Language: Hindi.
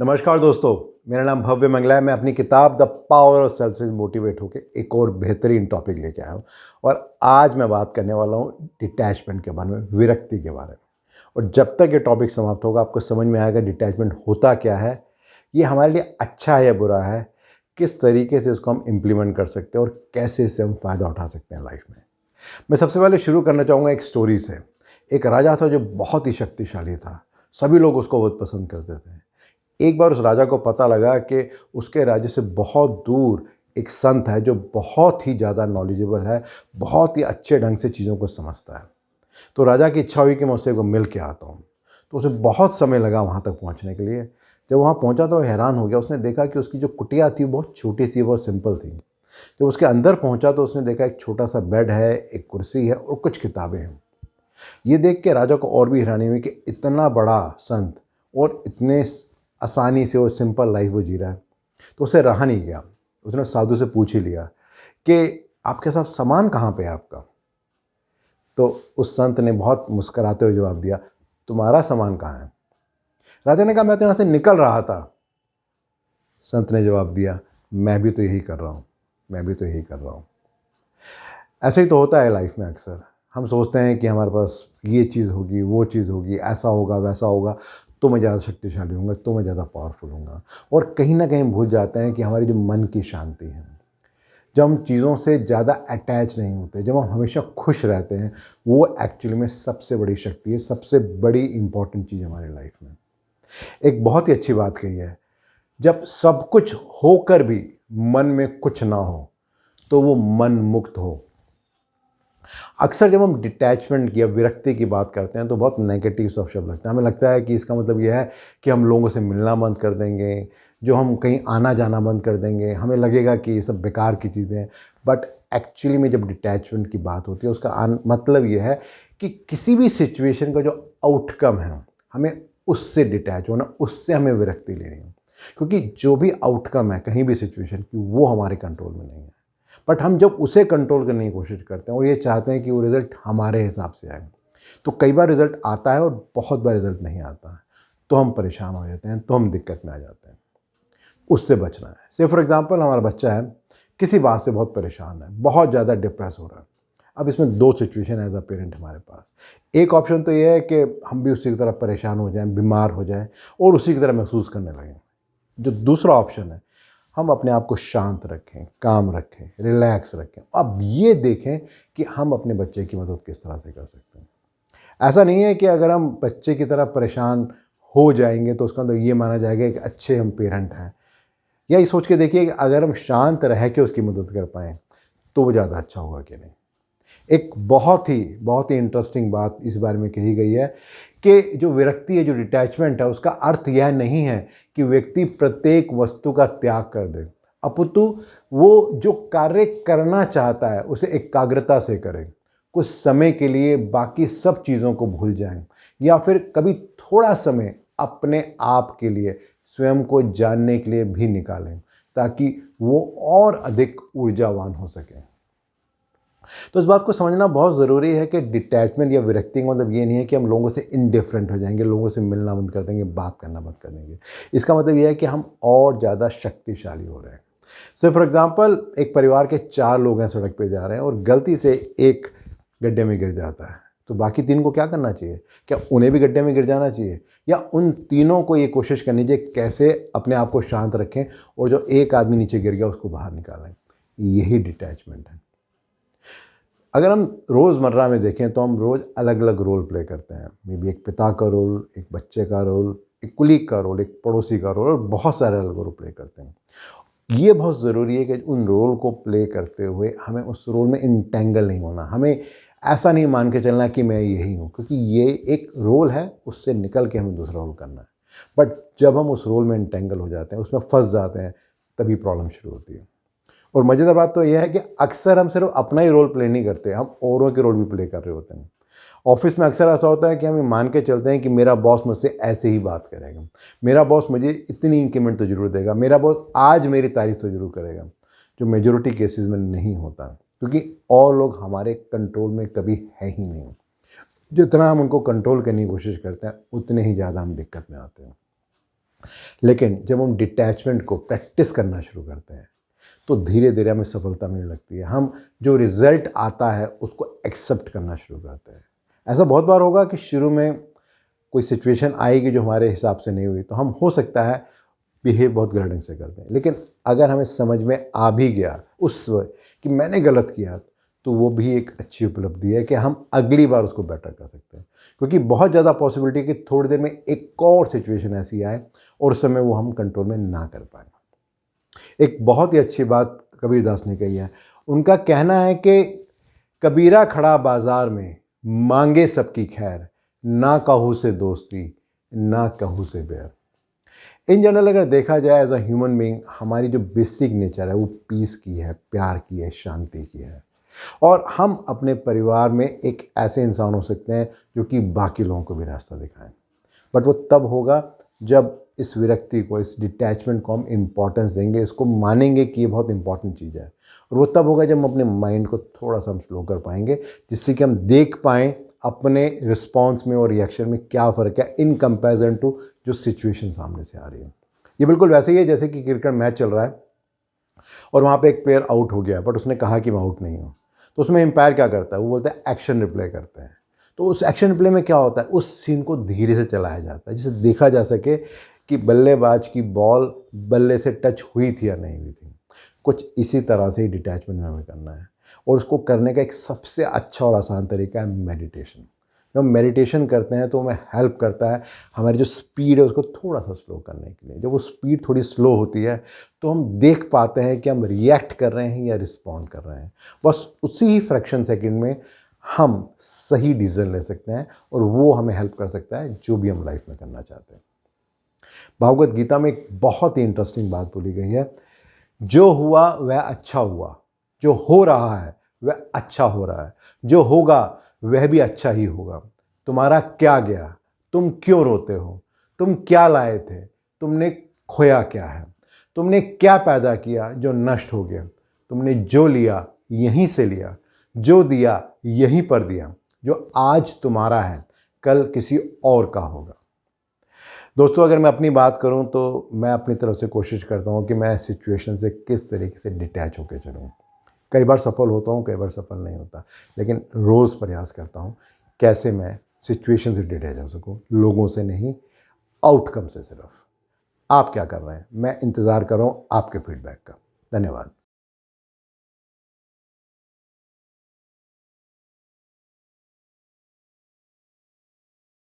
नमस्कार दोस्तों, मेरा नाम भव्य मंगला है। मैं अपनी किताब द पावर ऑफ सेल्फ से मोटिवेट होकर एक और बेहतरीन टॉपिक लेके आया हूँ और आज मैं बात करने वाला हूँ डिटैचमेंट के बारे में, विरक्ति के बारे में। और जब तक ये टॉपिक समाप्त होगा आपको समझ में आएगा डिटैचमेंट होता क्या है, ये हमारे लिए अच्छा है या बुरा है, किस तरीके से इसको हम इम्प्लीमेंट कर सकते हैं और कैसे इससे हम फ़ायदा उठा सकते हैं लाइफ में। मैं सबसे पहले शुरू करना चाहूँगा एक स्टोरी से। एक राजा था जो बहुत ही शक्तिशाली था, सभी लोग उसको बहुत पसंद करते थे। एक बार उस राजा को पता लगा कि उसके राज्य से बहुत दूर एक संत है जो बहुत ही ज़्यादा नॉलेजेबल है, बहुत ही अच्छे ढंग से चीज़ों को समझता है। तो राजा की इच्छा हुई कि मैं उससे को मिल के आता हूँ। तो उसे बहुत समय लगा वहाँ तक पहुँचने के लिए। जब वहाँ पहुँचा तो वो हैरान हो गया। उसने देखा कि उसकी जो कुटिया थी बहुत छोटी सी, बहुत सिंपल थी। जब उसके अंदर पहुँचा तो उसने देखा एक छोटा सा बेड है, एक कुर्सी है और कुछ किताबें हैं। ये देख के राजा को और भी हैरानी हुई कि इतना बड़ा संत और इतने आसानी से और सिंपल लाइफ वो जी रहा है। तो उसे रहा नहीं गया। उसने साधु से पूछ ही लिया कि आपके साथ सामान कहाँ पे है आपका। तो उस संत ने बहुत मुस्कुराते हुए जवाब दिया, तुम्हारा सामान कहाँ है। राजा ने कहा, मैं तो यहाँ से निकल रहा था। संत ने जवाब दिया, मैं भी तो यही कर रहा हूँ, मैं भी तो यही कर रहा हूँ। ऐसे ही तो होता है लाइफ में। अक्सर हम सोचते हैं कि हमारे पास ये चीज़ होगी, वो चीज़ होगी, ऐसा होगा, वैसा होगा, तो मैं ज़्यादा शक्तिशाली हूँगा, तो मैं ज़्यादा पावरफुल हूँगा। और कहीं ना कहीं भूल जाते हैं कि हमारी जो मन की शांति है, जब हम चीज़ों से ज़्यादा अटैच नहीं होते, जब हम हमेशा खुश रहते हैं, वो एक्चुअली में सबसे बड़ी शक्ति है, सबसे बड़ी इंपॉर्टेंट चीज़ हमारी लाइफ में। एक बहुत ही अच्छी बात कही है, जब सब कुछ होकर भी मन में कुछ ना हो तो वो मन मुक्त हो। अक्सर जब हम डिटैचमेंट या विरक्ति की बात करते हैं तो बहुत नेगेटिव सब शब्द लगता है। हमें लगता है कि इसका मतलब यह है कि हम लोगों से मिलना बंद कर देंगे, जो हम कहीं आना जाना बंद कर देंगे, हमें लगेगा कि ये सब बेकार की चीज़ें हैं। बट एक्चुअली में जब डिटैचमेंट की बात होती है उसका मतलब ये है कि किसी भी सिचुएशन का जो आउटकम है, हमें उससे डिटैच होना, उससे हमें विरक्ति लेनी है। क्योंकि जो भी आउटकम है कहीं भी सिचुएशन की, वो हमारे कंट्रोल में नहीं है। बट हम जब उसे कंट्रोल करने की कोशिश करते हैं और ये चाहते हैं कि वो रिज़ल्ट हमारे हिसाब से आए, तो कई बार रिज़ल्ट आता है और बहुत बार रिज़ल्ट नहीं आता है। तो हम परेशान हो जाते हैं, तो हम दिक्कत में आ जाते हैं। उससे बचना है। से फॉर एग्ज़ाम्पल हमारा बच्चा है, किसी बात से बहुत परेशान है, बहुत ज़्यादा डिप्रेस हो रहा है। अब इसमें 2 सिचुएशन है एज़ अ पेरेंट हमारे पास। एक ऑप्शन तो ये है कि हम भी उसी की तरह परेशान हो जाएँ, बीमार हो जाएँ और उसी की तरह महसूस करने लगें। जो दूसरा ऑप्शन है, हम अपने आप को शांत रखें, काम रखें, रिलैक्स रखें। अब ये देखें कि हम अपने बच्चे की मदद किस तरह से कर सकते हैं। ऐसा नहीं है कि अगर हम बच्चे की तरह परेशान हो जाएंगे तो उसका मतलब ये माना जाएगा कि अच्छे हम पेरेंट हैं। या ये सोच के देखिए कि अगर हम शांत रह के उसकी मदद कर पाएँ तो वो ज़्यादा अच्छा होगा कि नहीं। एक बहुत ही इंटरेस्टिंग बात इस बारे में कही गई है कि जो विरक्ति है, जो डिटैचमेंट है, उसका अर्थ यह नहीं है कि व्यक्ति प्रत्येक वस्तु का त्याग कर दे, अपितु वो जो कार्य करना चाहता है उसे एकाग्रता से करे, कुछ समय के लिए बाकी सब चीज़ों को भूल जाएं, या फिर कभी थोड़ा समय अपने आप के लिए, स्वयं को जानने के लिए भी निकालें, ताकि वो और अधिक ऊर्जावान हो सकें। तो इस बात को समझना बहुत ज़रूरी है कि डिटैचमेंट या विरक्ति का मतलब ये नहीं है कि हम लोगों से इनडिफरेंट हो जाएंगे, लोगों से मिलना बंद कर देंगे, बात करना बंद कर देंगे। इसका मतलब ये है कि हम और ज़्यादा शक्तिशाली हो रहे हैं। से फॉर एग्ज़ाम्पल एक परिवार के 4 लोग हैं, सड़क पे जा रहे हैं और गलती से एक गड्ढे में गिर जाता है, तो बाकी 3 को क्या करना चाहिए? क्या उन्हें भी गड्ढे में गिर जाना चाहिए, या उन तीनों को ये कोशिश करनी चाहिए कैसे अपने आप को शांत रखें और जो एक आदमी नीचे गिर गया उसको बाहर निकालें? यही डिटैचमेंट है। अगर हम रोज़मर्रा में देखें तो हम रोज़ अलग अलग रोल प्ले करते हैं। मे बी एक पिता का रोल, एक बच्चे का रोल, एक कुलीग का रोल, एक पड़ोसी का रोल, और बहुत सारे अलग रोल प्ले करते हैं। ये बहुत ज़रूरी है कि उन रोल को प्ले करते हुए हमें उस रोल में इंटेंगल नहीं होना। हमें ऐसा नहीं मान के चलना कि मैं यही हूँ, क्योंकि ये एक रोल है, उससे निकल के हमें दूसरा रोल करना है। बट जब हम उस रोल में इंटेंगल हो जाते हैं, उसमें फंस जाते हैं, तभी प्रॉब्लम शुरू होती है। और मज़ेदार बात तो यह है कि अक्सर हम सिर्फ अपना ही रोल प्ले नहीं करते, हम औरों के रोल भी प्ले कर रहे होते हैं। ऑफिस में अक्सर ऐसा होता है कि हम ये मान के चलते हैं कि मेरा बॉस मुझसे ऐसे ही बात करेगा, मेरा बॉस मुझे इतनी इंक्रीमेंट तो ज़रूर देगा, मेरा बॉस आज मेरी तारीफ तो ज़रूर करेगा, जो मेजोरिटी केसेस में नहीं होता, क्योंकि और लोग हमारे कंट्रोल में कभी है ही नहीं। जितना हम उनको कंट्रोल करने की कोशिश करते हैं उतने ही ज़्यादा हम दिक्कत में आते हैं। लेकिन जब हम डिटैचमेंट को प्रैक्टिस करना शुरू करते हैं तो धीरे धीरे हमें सफलता मिलने लगती है। हम जो रिज़ल्ट आता है उसको एक्सेप्ट करना शुरू करते हैं। ऐसा बहुत बार होगा कि शुरू में कोई सिचुएशन आएगी जो हमारे हिसाब से नहीं हुई, तो हम हो सकता है बिहेव बहुत गलत ढंग से करते हैं। लेकिन अगर हमें समझ में आ भी गया उस वक्त कि मैंने गलत किया, तो वो भी एक अच्छी उपलब्धि है कि हम अगली बार उसको बेटर कर सकते हैं। क्योंकि बहुत ज़्यादा पॉसिबिलिटी है कि थोड़ी देर में एक और सिचुएशन ऐसी आए और उस समय वो हम कंट्रोल में ना कर पाएँ। एक बहुत ही अच्छी बात कबीरदास ने कही है। उनका कहना है कि कबीरा खड़ा बाजार में, मांगे सबकी खैर, ना कहूँ से दोस्ती, ना कहूँ से बैर। इन जनरल अगर देखा जाए एज अ ह्यूमन बीइंग, हमारी जो बेसिक नेचर है वो पीस की है, प्यार की है, शांति की है। और हम अपने परिवार में एक ऐसे इंसान हो सकते हैं जो कि बाकी लोगों को भी रास्ता दिखाएं। बट वो तब होगा जब इस विरक्ति को, इस डिटैचमेंट को हम इम्पोर्टेंस देंगे, इसको मानेंगे कि ये बहुत इंपॉर्टेंट चीज़ है। और वो तब होगा जब हम अपने माइंड को थोड़ा सा हम स्लो कर पाएंगे, जिससे कि हम देख पाएँ अपने रिस्पॉन्स में और रिएक्शन में क्या फ़र्क है इन कंपैरिजन टू जो सिचुएशन सामने से आ रही है। ये बिल्कुल वैसे ही है जैसे कि क्रिकेट मैच चल रहा है और वहाँ पे एक प्लेयर आउट हो गया, बट उसने कहा कि मैं आउट नहीं हूँ। तो उसमें एम्पायर क्या करता है, वो बोलता है एक्शन रिप्ले करते हैं। तो उस एक्शन रिप्ले में क्या होता है, उस सीन को धीरे से चलाया जाता है जिससे देखा जा सके कि बल्लेबाज की बॉल बल्ले से टच हुई थी या नहीं हुई थी। कुछ इसी तरह से ही डिटैचमेंट में हमें करना है, और उसको करने का एक सबसे अच्छा और आसान तरीका है मेडिटेशन। जब हम मेडिटेशन करते हैं तो हमें हेल्प करता है हमारी जो स्पीड है उसको थोड़ा सा स्लो करने के लिए। जब वो स्पीड थोड़ी स्लो होती है तो हम देख पाते हैं कि हम रिएक्ट कर रहे हैं या रिस्पॉन्ड कर रहे हैं। बस उसी ही फ्रैक्शन सेकंड में हम सही डिसीजन ले सकते हैं, और वो हमें हेल्प कर सकता है जो भी हम लाइफ में करना चाहते हैं। भागवत गीता में एक बहुत ही इंटरेस्टिंग बात बोली गई है, जो हुआ वह अच्छा हुआ, जो हो रहा है वह अच्छा हो रहा है, जो होगा वह भी अच्छा ही होगा। तुम्हारा क्या गया, तुम क्यों रोते हो, तुम क्या लाए थे, तुमने खोया क्या है, तुमने क्या पैदा किया जो नष्ट हो गया, तुमने जो लिया यहीं से लिया, जो दिया यहीं पर दिया, जो आज तुम्हारा है कल किसी और का होगा। दोस्तों, अगर मैं अपनी बात करूं तो मैं अपनी तरफ से कोशिश करता हूं कि मैं सिचुएशन से किस तरीके से डिटैच होकर चलूं। कई बार सफल होता हूं, कई बार सफल नहीं होता, लेकिन रोज़ प्रयास करता हूं कैसे मैं सिचुएशन से डिटैच हो सकूं, लोगों से नहीं, आउटकम से सिर्फ। आप क्या कर रहे हैं? मैं इंतज़ार कर रहा हूं आपके फीडबैक का। धन्यवाद।